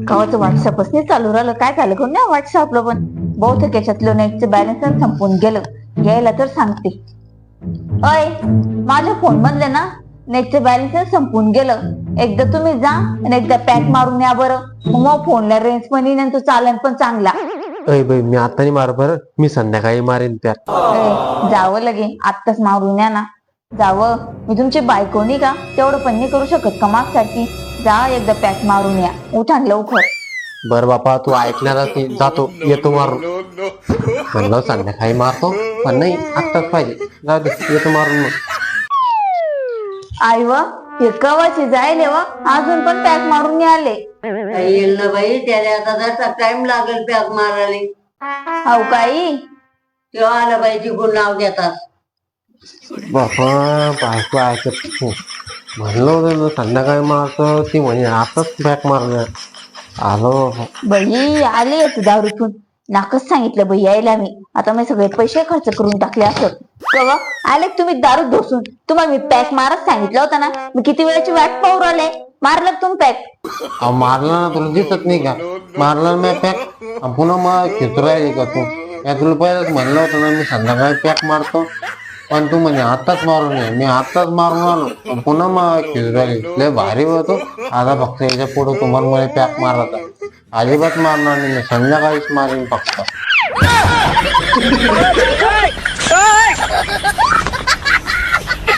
कवाच व्हॉट्सअपच नाही चालू राहिलं, काय झालं कोण ना व्हॉट्सअपला पण बहुतेक याच्यातलं नेटचं बॅलन्स संपून गेलं. यायला तर सांगते. अय, माझ्या फोन मधले ना नेटचं बॅलन्स संपून गेलं. एकदा तुम्ही जा आणि एकदा पॅक मारून या बरं. मग फोनला रेंज पण येईन, तो चालन पण चांगला. अय बाई, मी आता नाही मार बरं, मी संध्याकाळी मारेन त्यात. जावं लगे आत्ताच मारून या ना. जावं, मी तुमची बायको नाही का, तेवढं पण नाही करू शकत का मागसाठी? जा एकदा पॅक मारून या, उठा लवकर. बर बापा, तू ऐकणार जातो, येतो मारून. म्हणलं संध्याकाळी मारतो, पण नाही आत्ताच पाहिजे. जाऊ दे, येतो मारून मग. आई व हे कवाची जायले व अजून पण पॅक मारून नाही आले. येईल ना बाई, त्याला आता जसा टाइम लागेल पॅक मारायला. हो काही तेव्हा आलं बाई तिकडून नाव घेतात. बापा, बायको ऐकत नाही. म्हणलं होतं संध्याकाळी मारतो, ती म्हणे आताच बॅक मारणार. आलो बाबा. बाई आले येत दारू पिऊन. नाकच सांगितलं बाई यायला मी. आता मी सगळे पैसे खर्च करून टाकले असं. कवा आले तुम्ही दारू ढोसून. तुम्हाला मी पॅक मारच सांगितलं होतं ना. मी किती वेळाची वाट पाहू राहिले. मारलं तुम्ही पॅक. अहो मारला ना, तुला दिसत नाही का? मारला मी पॅक. पुन्हा मग खिचू राहिली का तू? मी तुला पहिलंच म्हणलं होतं ना, मी संध्याकाळी पॅक मारतो, पण तू म्हणे आत्ताच मारून ये. मी आत्ताच मारून आलो, पुन्हा मग खिचू राहिली. लय भारी होतो. आता फक्त याच्या पुढे तुम्हाला मला पॅक मारायचा. अजिबात मारणार नाही, मी संध्याकाळीच मारेन फक्त.